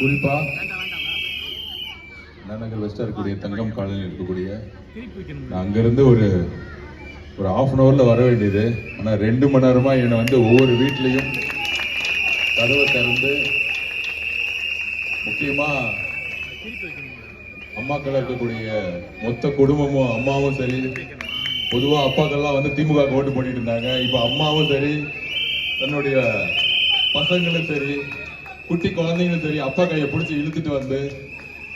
குறிப்பா நகர் வெஸ்டா இருக்கக்கூடிய தங்கம் காலனியில் இருக்கக்கூடிய நான் அங்கிருந்து ஒரு 1/2 வர வேண்டியது. ஆனா 2 மணி நேரமா என்னை வந்து ஒவ்வொரு வீட்லையும் கதவை திறந்து, முக்கியமா அம்மாக்கள் இருக்கக்கூடிய மொத்த குடும்பமும், அம்மாவும் சரி, பொதுவா அப்பாக்கள்லாம் வந்து திமுக ஓட்டு போட்டுட்டு இருந்தாங்க. இப்ப அம்மாவும் சரி, தன்னுடைய பசங்களும் சரி, குட்டி குழந்தைங்களும் சரி, அப்பா கையை பிடிச்சி இழுத்துட்டு வந்து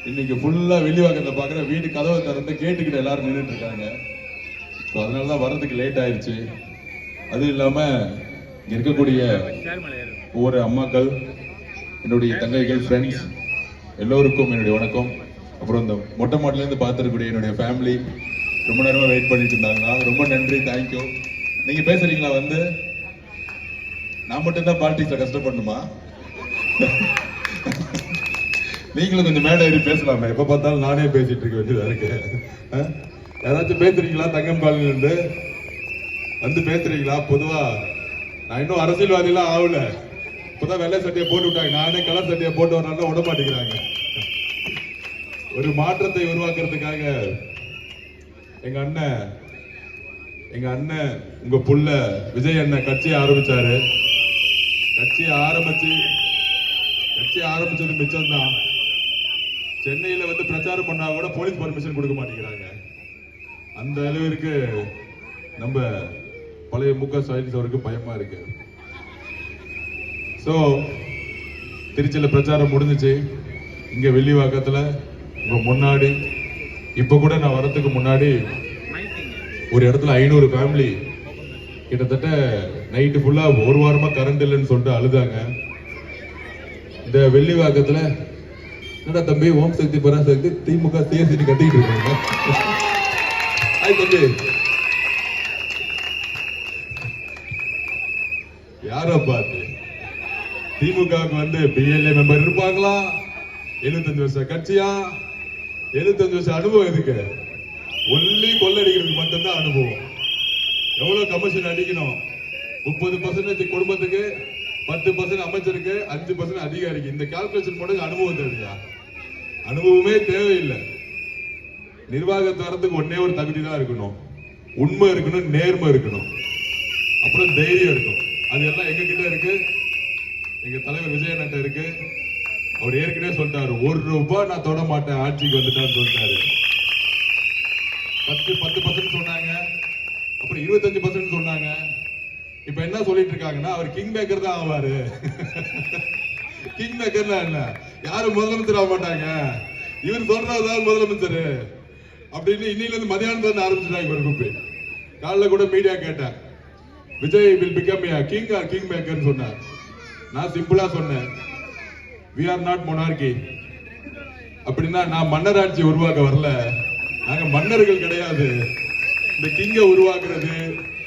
இன்னைக்கு ஃபுல்லா வெளிவாக்கத்தை பாக்குற வீட்டு கதவை திறந்து கேட்டுக்கிட்டு எல்லாரும் நின்றுட்டு இருக்காங்க. ஸோ அதனாலதான் வர்றதுக்கு லேட் ஆயிடுச்சு. அதுவும் இல்லாம இங்க இருக்கக்கூடிய ஒவ்வொரு அம்மாக்கள், என்னுடைய தங்கைகள், ஃப்ரெண்ட்ஸ் எல்லோருக்கும் என்னுடைய வணக்கம். அப்புறம் இந்த மொட்டை மாட்டில இருந்து பார்த்துருக்கூடிய என்னுடைய ஃபேமிலி ரொம்ப நேரமா வெயிட் பண்ணிட்டு இருந்தாங்களா, ரொம்ப நன்றி, தேங்க்யூ. நீங்க பேசுறீங்களா? வந்து நான் மட்டும்தான் பாலிடிக்ஸ்ல கஷ்டப்படணுமா? நீங்களும் கொஞ்சம் மேடை ஏறி பேசலாமே. எப்ப பார்த்தாலும் நானே பேசிட்டு இருக்க வேண்டியதா இருக்கு. யாராச்சும் பேசுறீங்களா? தங்கம் காலையில இருந்து வந்து பேசுறீங்களா? பொதுவா நான் இன்னும் அரசியல்வாதிலாம் ஆகல. இப்பதான் வெள்ளை சட்டையை போட்டு விட்டாங்க. நானே கலர் சட்டையை போட்டு வரனால விட மாட்டேங்கிறாங்க. ஒரு மாற்றத்தை உருவாக்குறதுக்காக எங்க அண்ணன் உங்க புள்ள விஜய் அண்ணன் கட்சியை ஆரம்பிச்சாரு. கட்சியை ஆரம்பிச்சது மிச்சம் தான். சென்னையில வந்து பிரச்சாரம் பண்ணா கூட போலீஸ் பர்மிஷன் கொடுக்க மாட்டேங்கிறாங்க. அந்த அளவிற்கு நம்ம பழைய முக ஸ்டாலின் அவருக்கு பயமா இருக்கு. சோ திருச்சியில பிரச்சாரம் முடிஞ்சிச்சு. இங்க வெள்ளிவாக்கத்துல உங்க முன்னாடி, இப்ப கூட நான் வரதுக்கு முன்னாடி ஒரு இடத்துல 500 ஃபேமிலி கிட்டத்தட்ட நைட்டு ஃபுல்லா 1 வாரமா கரண்ட் இல்லைன்னு சொல்லிட்டு அழுதாங்க. இந்த வெள்ளிவாக்கத்துல என்னடா தம்பி, ஓம் சக்தி பராசக்தி திமுக சிஎஸ்சி கட்டிக்கிட்டு இருக்காங்க. தம்பி யாரோ பார்த்து திமுகவுக்கு வந்து பிஎல்ஏ மெம்பர் இருப்பாங்களா? 75 வருஷம் கட்சியா? 75 வருஷம் அனுபவம் எதுக்கு? ஒன்லி கொள்ளடிக்கிறதுக்கு மட்டும்தான் அனுபவம். எவ்வளவு கமிஷன் அடிக்கணும்? 30% குடும்பத்துக்கு, 10% அமைச்சருக்கு, 5% அதிகாரிக்கு. இந்த கால்குலேஷன் போட்டு அனுபவம் தேவையா? அனுபவமே தேவையில்லை. நிர்வாகத்தை வரதுக்கு ஒன்னே ஒரு தகுதி தான் இருக்கணும். உண்மை இருக்கணும், நேர்மை இருக்கணும், அப்புறம் தைரியம் இருக்கும். அது எல்லாம் எங்க கிட்ட இருக்கு. எங்க தலைவர் விஜய் அண்ணன் இருக்கு. அவர் ஏற்கனவே சொல்லிட்டாரு, 1 ரூபாய் நான் தொட மாட்டேன் ஆட்சிக்கு வந்துட்டான்னு சொல்லிட்டாரு. 10% சொன்னாங்க, அப்புறம் 25% சொன்னாங்க. இப்ப என்ன சொல்லிட்டு இருக்காங்கன்னா, அவர் கிங் மேக்கர் தான் ஆவாரு. கிங் மேக்கர்னா என்ன? யாரும் முதலமைச்சர் ஆக மாட்டாங்க, இவர் சொல்றதுதான் முதலமைச்சர் அப்படின்னு இன்னில இருந்து மதியானத்துல ஆரம்பிச்சுட்டாங்க ஒரு குரூப். காலைல கூட மீடியா கேட்டேன், Vijay will become king or king maker சொன்னார். நான் சிம்பிளா சொன்னேன், we are not monarchy. அப்படின்னா நான் மன்னராட்சி உருவாக்க வரல, நாங்க மன்னர்கள் கிடையாது. இந்த கிங்க உருவாக்குறது,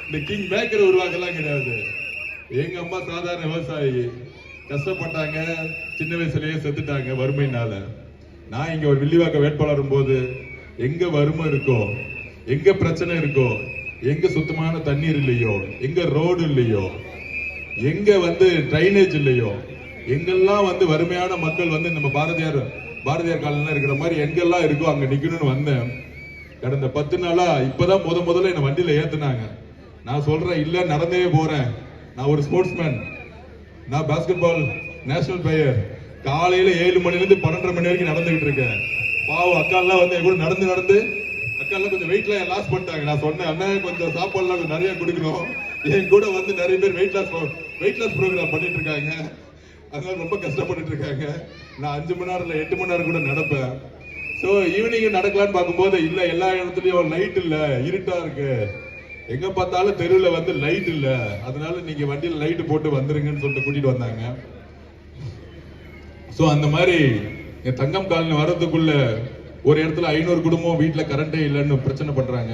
இந்த கிங் மேக்கர் உருவாக்கலாம் கிடையாது. எங்க அம்மா சாதாரண விவசாயி, கஷ்டப்பட்டாங்க, சின்ன வயசுலயே செத்துட்டாங்க வறுமையினால. நான் இங்க ஒரு வில்லிவாக்க வேட்பாளரும் போது எங்க வறுமை இருக்கோ, எங்க பிரச்சனை இருக்கோ, எங்க சுத்தமான தண்ணீர் இல்லையோ, எங்க ரோடு இல்லையோ, எங்க வந்து ட்ரைனேஜ் இல்லையோ, எங்கெல்லாம் வந்து வறுமையான மக்கள் வந்து நம்ம பாரதியார் காலத்துல இருக்கிற மாதிரி எங்கெல்லாம் இருக்கோ அங்க நிக்கணும்னு வந்தேன். கடந்த 10 நாளா இப்பதான் முதல்ல என்ன வண்டியில ஏத்துனாங்க. நான் சொல்றேன், இல்ல நடந்தே போறேன். நான் ஒரு ஸ்போர்ட்ஸ்மேன், நான் பாஸ்கெட் பால் நேஷனல் பிளேயர். காலையில 7 மணில இருந்து 12:30 மணி வரைக்கும் நடந்துகிட்டு இருக்கேன். பாவம் அக்காலாம் வந்து கூட நடந்து அக்காலாம் கொஞ்சம் வெயிட்லாம் லாஸ் பண்ணிட்டாங்க. நான் சொன்னேன், அண்ணன் கொஞ்சம் சாப்பாடுலாம் கொஞ்சம் நிறைய கொடுக்கணும். என் கூட வந்து நிறைய பேர் வெயிட் லாஸ் ப்ரோக்ராம் பண்ணிட்டு இருக்காங்க. அதனால ரொம்ப கஷ்டப்பட்டு இருக்காங்க. நான் 5 மணி நேரம் இல்ல 8 மணி நேரம் கூட நடப்பேன். சோ ஈவினிங் நடக்கலான்னு பார்க்கும்போது இல்ல, எல்லா இடத்துலயும் லைட் இல்ல, இருட்டா இருக்கு, எங்க பார்த்தாலும் தெருவுல வந்து லைட் இல்ல, அதனால நீங்க வண்டியில லைட் போட்டு வந்துருங்கன்னு சொல்லிட்டு கூட்டிட்டு வந்தாங்க. சோ அந்த மாதிரி என் தங்கம் காலனி வர்றதுக்குள்ள ஒரு இடத்துல 500 குடும்பம் வீட்டுல கரண்டே இல்லைன்னு பிரச்சனை பண்றாங்க.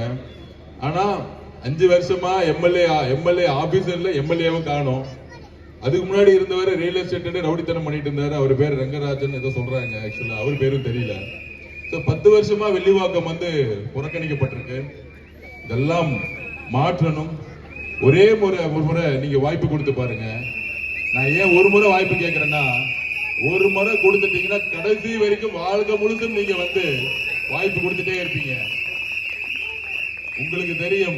ஆனா 5 வருஷமா எம்எல்ஏ ஆபீசர்ல எம்எல்ஏவும் காணும். அதுக்கு முன்னாடி இருந்தவரை ரியல் எஸ்டேட் ரவுடித்தனம் பண்ணிட்டு இருந்தாரு. அவர் பேர் ரங்கராஜன் ஏதோ சொல்றாங்க. ஆக்சுவலா அவர் பேரும் தெரியல. 10 வருஷமா வெள்ளிவாக்கம் வந்து புறக்கணிக்கப்பட்டிருக்கு. இதெல்லாம் மாற்றணும். ஒரே ஒரு முறை நீங்க வாய்ப்பு கொடுத்து பாருங்க. நான் ஏன் ஒரு முறை வாய்ப்பு கேட்கிறேன்னா, ஒரு முறை கொடுத்துட்டீங்கன்னா கடைசி வரைக்கும் வாழ்க்கை முழுசும் நீங்க வந்து வாய்ப்பு கொடுத்துட்டே இருப்பீங்க. உங்களுக்கு தெரியும்,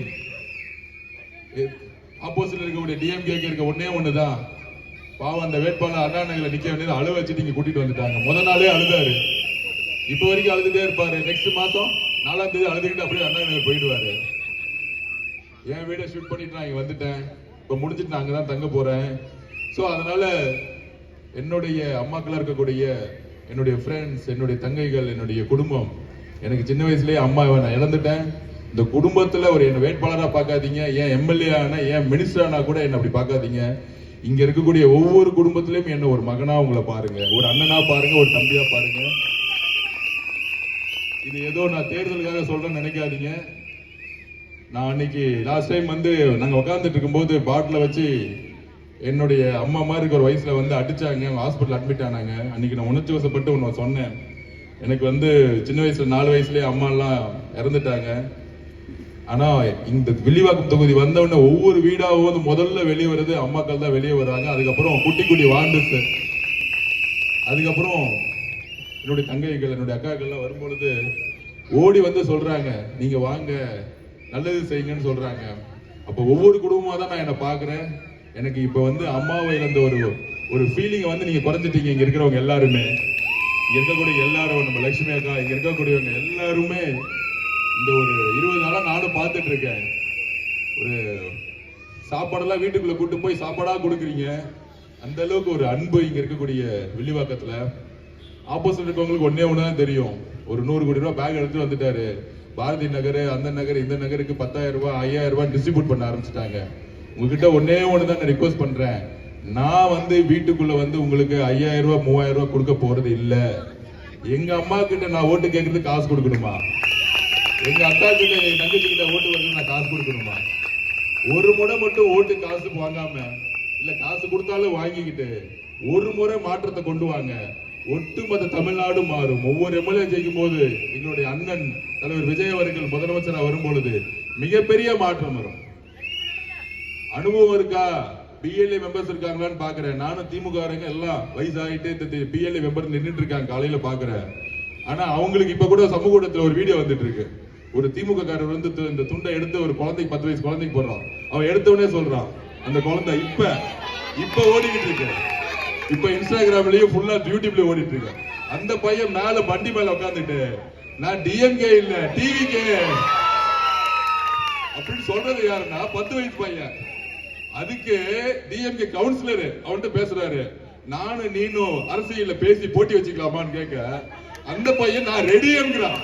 ஆப்போசிட்ல இருக்கக்கூடிய டிஎம்கே இருக்க ஒன்னே ஒண்ணுதான். பாவம் அந்த வேட்பாளர் அண்ணா நகர்ல நிக்க வேண்டியது அழுவ வச்சு நீங்க கூட்டிட்டு வந்துட்டாங்க. முதல் நாளே அழுதாரு, இப்ப வரைக்கும் அழுதுட்டே இருப்பாரு. நெக்ஸ்ட் மாசம் 4ஆம் தேதி அழுதுகிட்டு அப்படியே அண்ணா நகர் போயிடுவாரு. என் வீட ஷூட் பண்ணிட்டு நான் இங்க வந்துட்டேன், இப்ப முடிஞ்சிட்டு நான் அங்கதான் தங்க போறேன். சோ அதனால என்னுடைய அம்மாக்களா இருக்கக்கூடிய என்னுடைய ஃப்ரெண்ட்ஸ், என்னுடைய தங்கைகள், என்னுடைய குடும்பம், எனக்கு சின்ன வயசுலயே அம்மாவை நான் இழந்துட்டேன். இந்த குடும்பத்துல ஒரு என்ன வேட்பாளரா பார்க்காதீங்க, ஏன் எம்எல்ஏ ஆனா, ஏன் மினிஸ்டர் ஆனா கூட என்ன அப்படி பார்க்காதீங்க. இங்க இருக்கக்கூடிய ஒவ்வொரு குடும்பத்திலயும் என்ன ஒரு மகனா உங்களை பாருங்க, ஒரு அண்ணனா பாருங்க, ஒரு தம்பியா பாருங்க. இது ஏதோ நான் தேர்தலுக்காக சொல்றேன்னு நினைக்காதீங்க. நான் அன்னைக்கு லாஸ்ட் டைம் வந்து நாங்க உட்கார்ந்துட்டு இருக்கும்போது பாட்டில வச்சு என்னுடைய அம்மா மாதிரி ஒரு வயசுல வந்து அடிச்சாங்க, ஹாஸ்பிட்டல் அட்மிட் ஆனாங்க. அன்னைக்கு நான் உணர்ச்சி வசப்பட்டு ஒன்று சொன்னேன். எனக்கு வந்து சின்ன வயசுல 4 வயசுலயே அம்மா எல்லாம் இறந்துட்டாங்க. ஆனா இந்த வில்லிவாக்கம் தொகுதி வந்தவொடனே ஒவ்வொரு வீடாவது முதல்ல வெளியே வருது அம்மாக்கள் தான் வெளியே வர்றாங்க. அதுக்கப்புறம் குட்டி குட்டி வாண்டுஸ், அதுக்கப்புறம் என்னுடைய தங்கைகள், என்னுடைய அக்காக்கள்லாம் வரும்பொழுது ஓடி வந்து சொல்றாங்க, நீங்க வாங்க நல்லது செய்யுங்கன்னு சொல்றாங்க. அப்ப ஒவ்வொரு குடும்பமா தான் நான் என்ன பாக்குறேன். எனக்கு இப்ப வந்து அம்மாவை இழந்த ஒரு ஃபீலிங் வந்து நீங்க குறைஞ்சிட்டீங்க. இங்க இருக்கிறவங்க எல்லாருமே, இங்க இருக்கக்கூடிய எல்லாரும், நம்ம லட்சுமி அக்கா, இங்க இருக்கக்கூடியவங்க எல்லாருமே இந்த ஒரு 20 நாளா நானும் பார்த்துட்டு இருக்கேன். ஒரு சாப்பாடெல்லாம் வீட்டுக்குள்ள கூட்டு போய் சாப்பாடா கொடுக்குறீங்க. அந்த அளவுக்கு ஒரு அன்பு இங்க இருக்கக்கூடிய வில்லிவாக்கத்துல. ஆப்போசிட் இருக்கவங்களுக்கு ஒன்னே ஒண்ணுதான் தெரியும், ஒரு 100 கோடி ரூபாய் பேக் எடுத்து வந்துட்டாரு. பாரதி நகர், அந்த நகர், இந்த நகருக்கு 10,000 ரூபாய் 5,000 ரூபாய் டிஸ்ட்ரிபியூட் பண்ண ஆரம்பிச்சுட்டாங்க. உங்ககிட்ட ஒன்னே ஒண்ணுதான் நான் ரிக்வஸ்ட் பண்றேன், நான் வந்து வீட்டுக்குள்ள வந்து உங்களுக்கு 5,000 ரூபாய் 3,000 ரூபாய் கொடுக்க போறது இல்ல. எங்க அம்மா கிட்ட நான் ஓட்டு கேட்கறதுக்கு காசு கொடுக்கணுமா? எங்க அக்கா கிட்ட, என் தங்கச்சி கிட்ட ஓட்டு வந்து நான் காசு கொடுக்கணுமா? ஒரு முறை மட்டும் ஓட்டு காசு வாங்காம, இல்ல காசு கொடுத்தாலும் வாங்கிக்கிட்டு ஒரு முறை மாற்றத்தை கொண்டு வாங்க. ஒட்டுமொத்த தமிழ்நாடு மாறும். ஒவ்வொரு எம்எல்ஏ ஜெயிக்கும் போது எங்களுடைய அண்ணன் தலைவர் விஜய் அவர்கள் முதலமைச்சராக வரும்பொழுது மிகப்பெரிய மாற்றம் வரும். அனுபவம் இருக்கா? பிஎல்ஏ மெம்பர்ஸ் இருக்காங்களான்னு பாக்குறேன். நானும் திமுக எல்லாம் வயசாகிட்டு பிஎல்ஏ மெம்பர் நின்றுட்டு இருக்காங்க, காலையில பாக்குறேன். ஆனா அவங்களுக்கு இப்ப கூட சமூக ஊடகத்துல ஒரு வீடியோ வந்துட்டு இருக்கு. ஒரு திமுக காரர் வந்து இந்த துண்டை எடுத்து ஒரு குழந்தைக்கு 10 வயசு குழந்தைக்கு போடுறான். அவன் எடுத்தவனே சொல்றான், அந்த குழந்தை இப்ப ஓடிக்கிட்டு இருக்கு. இப்ப இன்ஸ்டாகிராம்லயும் ஃபுல்லா யூடியூப்ல ஓடிட்டு இருக்கு. அந்த பையன் மேல வண்டி மேல உட்காந்துட்டு, நான் டிஎம்கே இல்ல டிவிகே அப்படின்னு சொல்றது யாருன்னா 10 வயசு பையன். அதுக்கு டிஎம்கே கவுன்சிலர் அவன்கிட்ட பேசுறாரு, நானும் நீனும் அரசியல்ல பேசி போட்டி வச்சுக்கலாமான்னு கேட்க, அந்த பையன் நான் ரெடிங்கிறான்.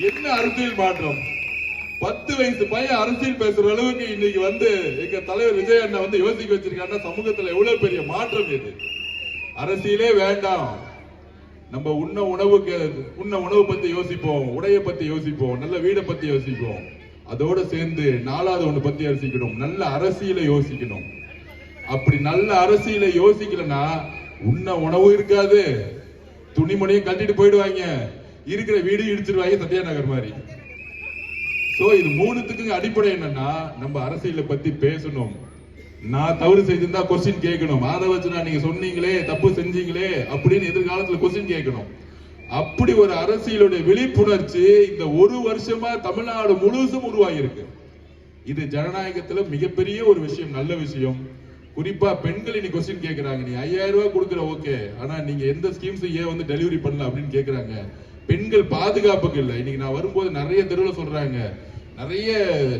என்ன அரசியல் மாற்றம்! 10 வயசு பையன் அரசியல் பேசுற அளவுக்கு இன்னைக்கு வந்து எங்க தலைவர் விஜய் அண்ணா வந்து யோசிக்க வச்சிருக்காங்க. சமூகத்துல எவ்வளவு பெரிய மாற்றம் இது! அரசியலே வேண்டாம், நம்ம உண்ண உணவு பத்தி யோசிப்போம், உடைய பத்தி யோசிப்போம், நல்ல வீடை பத்தி யோசிப்போம். அதோட சேர்ந்து 4வது ஒண்ணு பத்தி யோசிக்கணும், நல்ல அரசியலை யோசிக்கணும். அப்படி நல்ல அரசியலை யோசிக்கலன்னா உண்ண உணவு இருக்காது, துணிமணியும் கட்டிட்டு போயிடுவாங்க, இருக்கிற வீடு இடிச்சிருவாங்க, சத்யா நகர் மாதிரி. சோ இது 3த்துக்கு அடிப்படை என்னன்னா, நம்ம அரசியலை பத்தி பேசணும். நான் தவறு செய்திருந்தா கொஸ்டின் கேட்கணும். அதை வச்சு நான் நீங்க சொன்னீங்களே, தப்பு செஞ்சீங்களே அப்படின்னு எதிர்காலத்துல கொஸ்டின் கேட்கணும். அப்படி ஒரு அரசியலுடைய விழிப்புணர்ச்சி இந்த ஒரு வருஷமா தமிழ்நாடு முழுசும் உருவாகி இருக்கு. இது ஜனநாயகத்துல மிகப்பெரிய ஒரு விஷயம், நல்ல விஷயம். குறிப்பா பெண்கள் இன்னைக்கு கொஸ்டின் கேட்கறாங்க, நீ 5,000 ரூபாய் கொடுக்குற ஓகே, ஆனா நீங்க எந்த ஸ்கீம்ஸ் ஏன் வந்து டெலிவரி பண்ணல அப்படின்னு கேட்கறாங்க. பெண்கள் பாதுகாப்புக்கு இல்லை. இன்னைக்கு நான் வரும்போது நிறைய தெருவில் சொல்றாங்க,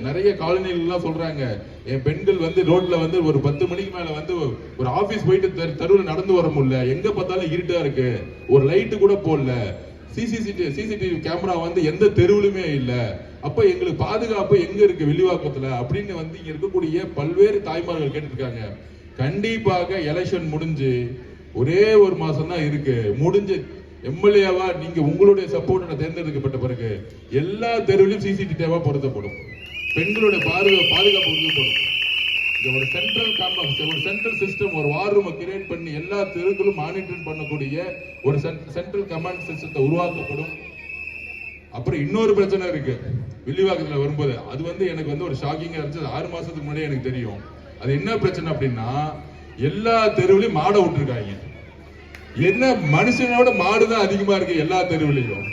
நிறைய காலனிலாம் சொல்றாங்க, என் பெண்கள் வந்து ரோட்ல வந்து ஒரு 10 மணிக்கு மேல வந்து ஒரு ஆபீஸ் போயிட்டு தெருவில் நடந்து வர முடியல, எங்க பார்த்தாலும் இருட்டா இருக்கு, ஒரு லைட்டு கூட போடல, சிசிடிவி கேமரா வந்து எந்த தெருவிலுமே இல்ல, அப்ப எங்களுக்கு பாதுகாப்பு எங்க இருக்கு வில்லிவாக்கத்துல அப்படின்னு வந்து இங்க இருக்கக்கூடிய பல்வேறு தாய்மார்கள் கேட்டு இருக்காங்க. கண்டிப்பாக எலெக்ஷன் முடிஞ்சு ஒரே ஒரு மாசம் தான் இருக்கு, முடிஞ்சு எம்எல்ஏவா நீங்க உங்களுடைய சப்போர்ட் தேர்ந்தெடுக்கப்பட்ட பிறகு எல்லா தெருவிலும் சிசிடிவியா பொருத்தப்படும், பெண்களுடைய பாதுகாப்பு உறுதிப்படும். ஒரு சென்ட்ரல் சிஸ்டம், ஒரு வார் ரூம் கிரியேட் பண்ணி எல்லா தெருக்களும் மானிட்டர் பண்ணக்கூடிய ஒரு சென்ட்ரல் கமாண்ட் சிஸ்டத்தை உருவாக்கப்படும். அப்புறம் இன்னொரு பிரச்சனை இருக்கு வில்லிவாக்கத்துல வரும்போது, அது வந்து எனக்கு வந்து ஒரு ஷாக்கிங்கா இருந்துச்சு. 6 மாசத்துக்கு முன்னாடியே எனக்கு தெரியும். அது என்ன பிரச்சனை அப்படின்னா, எல்லா தெருவிலையும் மாடை விட்டுருக்காங்க. என்ன மனுஷனோட மாடுதான் அதிகமா இருக்கு எல்லா தெருவிலையும்.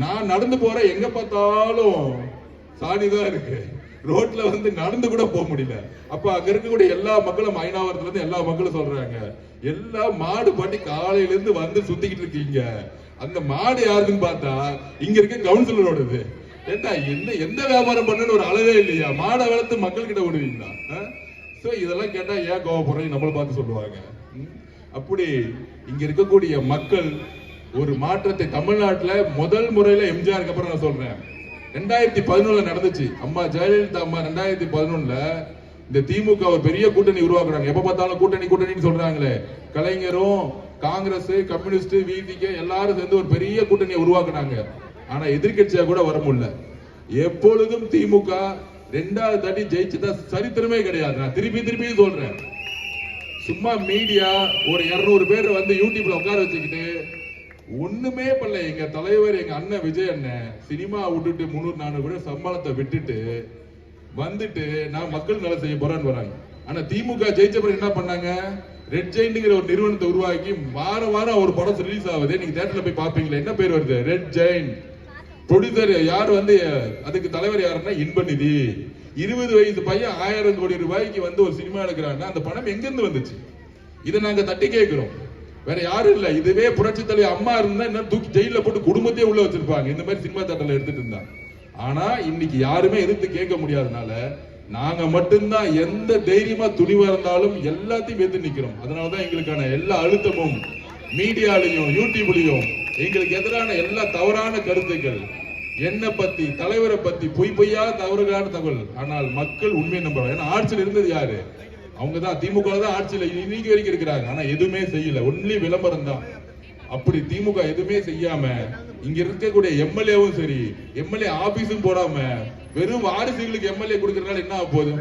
நான் நடந்து போறேன், எங்க பார்த்தாலும் சாணிதான் இருக்கு. ரோட்ல வந்து நடந்து கூட போக முடியல. அப்ப அங்க இருக்கக்கூடிய எல்லா மக்களும், ஐநாவரத்துல இருந்து எல்லா மக்களும் சொல்றாங்க, எல்லா மாடு பாட்டி காலையில இருந்து வந்து சுத்திக்கிட்டு இருக்கீங்க. அந்த மாடு யாருன்னு பார்த்தா இங்க இருக்க கவுன்சிலரோடது. ஏண்டா எந்த வியாபாரம் பண்ணு ஒரு அளவே இல்லையா? மாடை வளர்த்து மக்கள் கிட்ட விடுவீங்களா? இதெல்லாம் கேட்டா ஏன் கோவப்படுறீங்க நம்மள பார்த்து சொல்லுவாங்க. அப்படி இங்க இருக்கக்கூடிய மக்கள் ஒரு மாற்றத்தை தமிழ்நாட்டுல முதல் முறையில எம்ஜிஆருக்கு அப்புறம் நான் சொல்றேன் 2011 நடந்துச்சு. அம்மா ஜெயலலிதா அம்மா 2011 இந்த திமுக ஒரு பெரிய கூட்டணி உருவாக்குறாங்க. எப்ப பார்த்தாலும் கூட்டணி கூட்டணின்னு சொல்றாங்களே. கலைஞரும் காங்கிரஸ் கம்யூனிஸ்ட் விசிக எல்லாரும் சேர்ந்து ஒரு பெரிய கூட்டணியை உருவாக்குனாங்க. ஆனா எதிர்கட்சியா கூட வர முடியல. எப்பொழுதும் திமுக 2வது தாட்டி ஜெயிச்சதா சரித்திரமே கிடையாது. நான் திருப்பி சொல்றேன். சும்மா மீடியா ஒரு 200 பேர் வந்து யூடியூப்ல உட்கார வச்சுக்கிட்டு ஒண்ணுமே பண்ணல. எங்க தலைவர் எங்க அண்ணன் விஜய் அண்ணன் சினிமா விட்டுட்டு 300-400 கூட சம்பளத்தை விட்டுட்டு வந்துட்டு நான் மக்கள் நல செய்ய போறேன்னு வராங்க. ஆனா திமுக ஜெயிச்ச பிறகு என்ன பண்ணாங்க? ரெட் ஜெயின்ட்ங்கிற ஒரு நிறுவனத்தை உருவாக்கி வாரம் ஒரு படம் ரிலீஸ் ஆகுது. நீங்க தியேட்டர்ல போய் பாப்பீங்களா? என்ன பேர் வருது? Red giant. ப்ரொடியூசர் யார் வந்து அதுக்கு தலைவர் யாருன்னா இன்பநிதி. 20 வயசு பையன் 1000 கோடி ரூபாய்க்கு வந்து ஒரு சினிமா எடுக்கிறாங்கன்னா அந்த பணம் எங்க இருந்து வந்துச்சு? இதை நாங்க தட்டி கேட்கிறோம். வேற யாரும் இல்ல. இதுவே புரட்சி தலைவர் அம்மா இருந்தா என்ன தூக்கி ஜெயில போட்டு குடும்பத்தையே உள்ள வச்சிருப்பாங்க, இந்த மாதிரி சினிமா தேட்டர்ல எடுத்துட்டு இருந்தா. ஆனா இன்னைக்கு யாருமே எதிர்த்து கேட்க முடியாதனால நாங்க மட்டும்தான் எந்த தைரியமா துணிவா இருந்தாலும் எல்லாத்தையும் எதிர்த்து நிக்கிறோம். அதனாலதான் எங்களுக்கான எல்லா அழுத்தமும் மீடியாலையும் யூடியூப்லயும் எங்களுக்கு எதிரான எல்லா தவறான கருத்துக்கள், என்ன பத்தி தலைவரை பத்தி பொய்யா தவறுகான தகவல். ஆனால் மக்கள் உண்மையை நம்புறாங்க. ஏன்னா ஆட்சியில் இருந்தது யாரு? அவங்கதான். திமுக தான் ஆட்சியில் இன்னைக்கு வரைக்கும் இருக்கிறாங்க. ஆனா எதுவுமே செய்யல, ஒன்லி விளம்பரம் தான். அப்படி திமுக எதுவுமே செய்யாம இங்க இருக்கக்கூடிய எம்எல்ஏவும் சரி, எம்எல்ஏ ஆபீஸும் போடாம வெறும் வாரிசுகளுக்கு எம்எல்ஏ கொடுக்கறதுனால என்ன ஆக போகுது?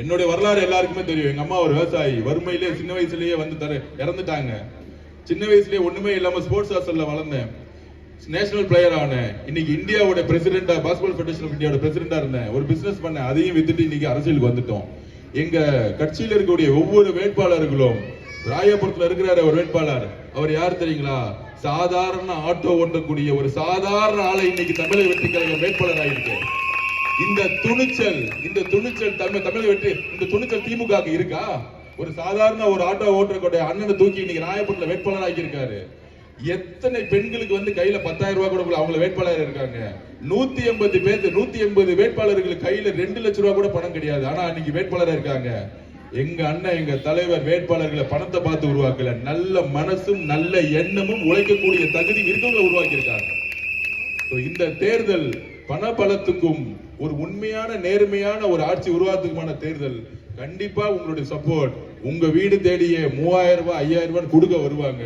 என்னுடைய வரலாறு எல்லாருக்குமே தெரியும். எங்க அம்மா ஒரு விவசாயி, வறுமையிலே சின்ன வயசுலயே வந்து இறந்துட்டாங்க. சின்ன வயசுலயே ஒண்ணுமே இல்லாம ஸ்போர்ட்ஸ் ஹாஸ்டல்ல வளர்ந்தேன். நேஷனல் பிளேயர் ஆனேன். இன்னைக்கு இந்தியாவோட பிரசிடென்டா, பாஸ்கெட்பால் ஃபெடரேஷன் ஆஃப் இந்தியாவோட பிரசிடென்டா இருந்தேன். ஒரு பிசினஸ் பண்ணேன், அதையும் வித்துட்டு இன்னைக்கு அரசியலுக்கு வந்துட்டோம். எங்க கட்சியில் இருக்கக்கூடிய ஒவ்வொரு வேட்பாளர்களும், ராயபுரத்துல இருக்கிற ஒரு வேட்பாளர், அவர் யார் தெரியுங்களா? சாதாரண ஆட்டோ ஓட்டக்கூடிய ஒரு சாதாரண ஆளை இன்னைக்கு தமிழக வெற்றி கழகம் வேட்பாளர் ஆயிருக்கு. இந்த துணிச்சல் தமிழக வெற்றி, இந்த துணிச்சல் திமுக இருக்கா? ஒரு சாதாரண ஒரு ஆட்டோ ஓட்டக்கூடிய அண்ணனை தூக்கி இன்னைக்கு ராயபுரத்துல வேட்பாளர் ஆகி இருக்காரு. எத்தனை பெண்களுக்கு வந்து கையில 10,000 ரூபாய் கூட அவங்க வேட்பாளர் இருக்காங்க. 180 வேட்பாளர்களுக்கு கையில 2 லட்சம் ரூபாய் கூட பணம் கிடையாது. ஆனா இன்னைக்கு வேட்பாளர் இருக்காங்க. எங்க அண்ணன், எங்க தலைவர் வேட்பாளர்களை பணத்தை பார்த்து உருவாக்கல, நல்ல மனசும் நல்ல எண்ணமும் உழைக்கக்கூடிய தகுதி இருக்கவங்களை உருவாக்கி இருக்காங்க. இந்த தேர்தல் பணபலத்துக்கும் ஒரு உண்மையான நேர்மையான ஒரு ஆட்சி உருவாக்குமான தேர்தல். கண்டிப்பா உங்களுடைய சப்போர்ட், உங்க வீடு தேடியே 3000 ரூபாய் 5000 ரூபாய் கொடுக்க வருவாங்க.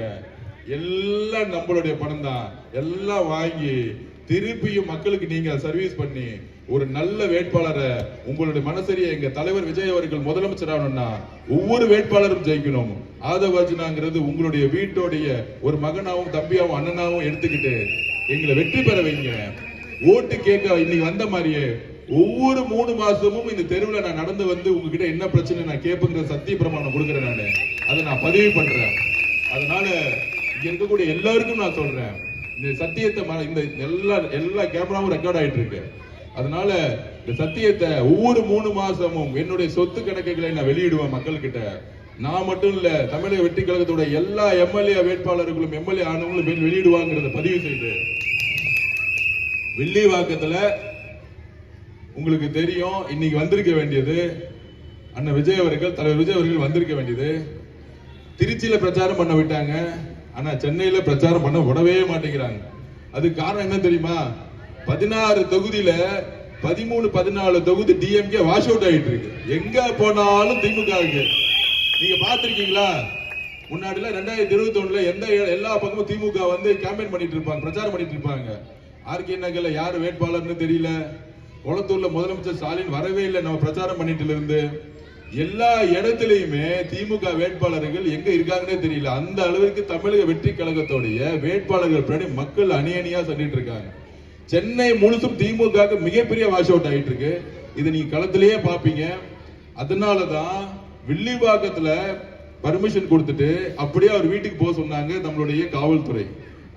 எல்லாம் நம்மளுடைய பணம் தான். எல்லாம் வாங்கி திருப்பியும் மக்களுக்கு நீங்க சர்வீஸ் பண்ணி ஒரு நல்ல வேட்பாளரை, உங்களுடைய மனசரிய எங்க தலைவர் விஜய் அவர்கள் முதலமைச்சர் ஆகணும்னா ஒவ்வொரு வேட்பாளரும் ஜெயிக்கணும். ஆதவாஜினாங்கிறது உங்களுடைய வீட்டோடைய ஒரு மகனாவும் தம்பியாவும் அண்ணனாவும் எடுத்துக்கிட்டு எங்களை வெற்றி பெற வைங்க. ஓட்டு கேட்க இன்னைக்கு வந்த மாதிரியே ஒவ்வொரு 3 மாசமும் இந்த தெருவில் நான் நடந்து வந்து உங்ககிட்ட என்ன பிரச்சனை நான் கேட்புங்கிற சத்திய பிரமாணம் கொடுக்குறேன். நான் அதை நான் பதிவு பண்றேன். அதனால இங்க இருக்கக்கூடிய எல்லாருக்கும் நான் சொல்றேன், இந்த சத்தியத்தை இந்த எல்லா கேமராவும் ரெக்கார்ட் ஆயிட்டு இருக்கு. அதனால இந்த சத்தியத்தை ஒவ்வொரு 3 மாசமும் என்னுடைய சொத்து கணக்குகளை நான் வெளியிடுவேன் மக்கள் கிட்ட. நான் மட்டும் இல்ல, தமிழக வெற்றி கழகத்தோட எல்லா எம்எல்ஏ வேட்பாளர்களும் எம்எல்ஏ ஆனவங்களும் வெளியிடுவாங்கிறத பதிவு செய்து, வில்லிவாக்கத்துல உங்களுக்கு தெரியும் இன்னைக்கு வந்திருக்க வேண்டியது அண்ணன் விஜய் அவர்கள், தலைவர் விஜய் அவர்கள் வந்திருக்க வேண்டியது. திருச்சியில பிரச்சாரம் பண்ண விட்டாங்க, ஆனா சென்னையில பிரச்சாரம் பண்ண விடவே மாட்டேங்கிறாங்க. அதுக்கு காரணம் என்ன தெரியுமா? 16 தொகுதியில 13-14 தொகுதி டிஎம்கே வாஷ் அவுட் ஆயிட்டு இருக்கு. எங்க போனாலும் திமுக இருக்கு. நீங்க பாத்திருக்கீங்களா? முன்னாடில 2021 எல்லா பக்கமும் திமுக வந்து கேம்பெயின் பண்ணிட்டு இருப்பாங்க, பிரச்சாரம் பண்ணிட்டு இருப்பாங்க. ஆர்கே நகர்ல யாரு வேட்பாளர்னு தெரியல, குளத்தூர்ல முதலமைச்சர் ஸ்டாலின் வரவே இல்லை நம்ம பிரச்சாரம் பண்ணிட்டு இருந்து. எல்லா இடத்திலையுமே திமுக வேட்பாளர்கள் எங்க இருக்காங்கன்னே தெரியல. அந்த அளவிற்கு தமிழக வெற்றி கழகத்தோடைய வேட்பாளர்கள் பின்னாடி மக்கள் அணியா சொல்லிட்டு இருக்காங்க. சென்னை முழுசும் திமுக மிகப்பெரிய வாஷ் அவுட் ஆயிட்டு இருக்கு. இதை நீங்க களத்திலேயே பாப்பீங்க. அதனாலதான் வில்லிவாக்கத்துல பர்மிஷன் கொடுத்துட்டு அப்படியே அவர் வீட்டுக்கு போக சொன்னாங்க நம்மளுடைய காவல்துறை.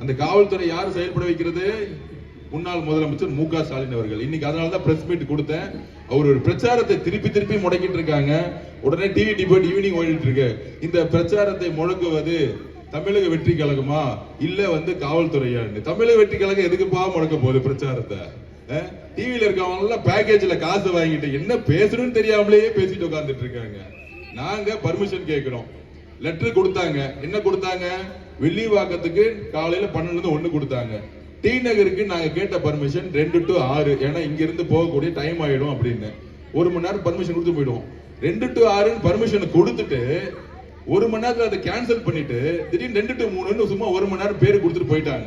அந்த காவல்துறை யார் செயல்பட வைக்கிறது? முன்னாள் முதலமைச்சர் மு க ஸ்டாலின் அவர்கள். இன்னைக்கு அதனாலதான் பிரஸ் மீட் கொடுத்தேன். அவர் ஒரு பிரச்சாரத்தை திருப்பி முடக்கிட்டு இருக்காங்க. உடனே டிவி டிபேட் ஈவினிங் ஓடிட்டு இருக்கு. இந்த பிரச்சாரத்தை முழங்குவது தமிழக வெற்றி கழகமா இல்ல காவல்துறையா? தமிழக வெற்றி கழகம் எதுக்குப்பா முடக்க போகுது பிரச்சாரத்தை? டிவில இருக்கவங்க எல்லாம் பேக்கேஜ்ல காசு வாங்கிட்டு என்ன பேசணும்னு தெரியாமலேயே பேசிட்டு உட்கார்ந்துட்டு இருக்காங்க. நாங்க பர்மிஷன் கேட்கிறோம். லெட்டர் கொடுத்தாங்க. என்ன கொடுத்தாங்க? வெள்ளிவாக்கத்துக்கு காலையில 12 1 கொடுத்தாங்க. டி நகருக்கு நாங்க கேட்ட பர்மிஷன் 2 to 6. ஏன்னா இங்க இருந்து போகக்கூடிய டைம் ஆயிடும் அப்படின்னு 1 மணி நேரம் பர்மிஷன் கொடுத்து போயிடுவோம். 2 to 6 பர்மிஷன் கொடுத்துட்டு 1 மணி நேரத்துல அதை கேன்சல் பண்ணிட்டு திடீர்னு 2 to 3 சும்மா 1 மணி நேரம் பேரு கொடுத்துட்டு போயிட்டாங்க.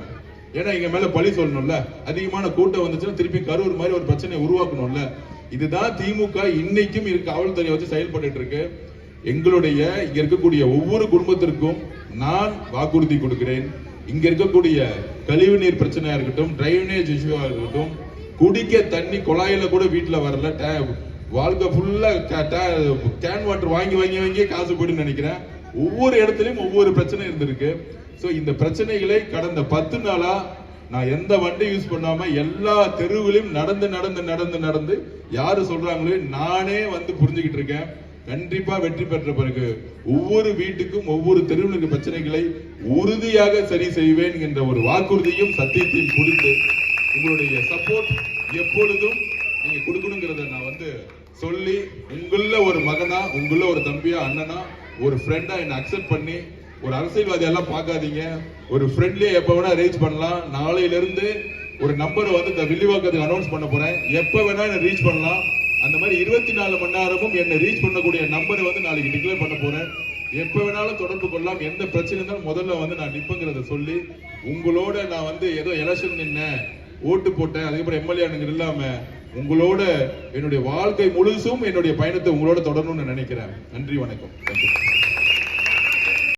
ஏன்னா எங்க மேல பழி சொல்லணும்ல, அதிகமான கூட்டம் வந்துச்சுன்னா திருப்பி கரூர் மாதிரி ஒரு பிரச்சனையை உருவாக்கணும்ல. இதுதான் திமுக இன்னைக்கும் காவல்துறையை வச்சு செயல்பட்டு இருக்கு. எங்களுடைய இங்க இருக்கக்கூடிய ஒவ்வொரு குடும்பத்திற்கும் நான் வாக்குறுதி கொடுக்கிறேன். இங்க இருக்கக்கூடிய கழிவுநீர் பிரச்சனையா இருக்கட்டும், டிரைனேஜ் இஷ்யூவா இருக்கட்டும், குடிக்க தண்ணி குழாயில கூட வீட்டுல வரல, வாழ்க்கை ஃபுல்லா கேன் வாட்டர் வாங்கி காசு போயிட்டு நினைக்கிறேன். ஒவ்வொரு இடத்துலயும் ஒவ்வொரு பிரச்சனை இருந்திருக்கு. சோ இந்த பிரச்சனைகளை கடந்த 10 நாளா நான் எந்த வண்டி யூஸ் பண்ணாம எல்லா தெருவிலும் நடந்து யாரு சொல்றாங்களோ நானே புரிஞ்சுக்கிட்டு இருக்கேன். கண்டிப்பா வெற்றி பெற்ற பிறகு ஒவ்வொரு வீட்டுக்கும் ஒவ்வொரு தெருவிலுக்கு பிரச்சனைகளை உறுதியாக சரி செய்வேன் என்ற ஒரு வாக்குறுதியும் சத்தியத்தையும் கொடுத்து உங்களுடைய சப்போர்ட் எப்பொழுதும் நீங்க கொடுக்கணுங்கிறத நான் சொல்லி உங்கள ஒரு மகனா, உங்கள ஒரு தம்பியா, அண்ணனா, ஒரு ஃப்ரெண்டா என்ன அக்செப்ட் பண்ணி, ஒரு அரசியல்வாதி எல்லாம் பார்க்காதீங்க, ஒரு ஃப்ரெண்ட்லியா எப்ப வேணா ரீச் பண்ணலாம். நாளையில இருந்து ஒரு நம்பரை இந்த வில்லிவாக்கத்துக்கு அனௌன்ஸ் பண்ண போறேன். எப்ப வேணா என்ன ரீச் பண்ணலாம். அந்த மாதிரி 24 மணி நேரமும் என்ன ரீச் பண்ணக்கூடிய நம்பரை நாளைக்கு டிக்ளேர் பண்ண போறேன். எப்ப வேணாலும் தொடர்பு கொள்ளலாம். எந்த பிரச்சனை இருந்தாலும் முதல்ல நான் நிப்பங்கிறத சொல்லி உங்களோட நான் ஏதோ எலெக்ஷன் நின்ன ஓட்டு போட்டேன் அதுக்கப்புறம் எம்எல்ஏ இல்லாம உங்களோட என்னுடைய வாழ்க்கை முழுசும் என்னுடைய பயணத்தை உங்களோட தொடரணும்னு நினைக்கிறேன். நன்றி, வணக்கம்.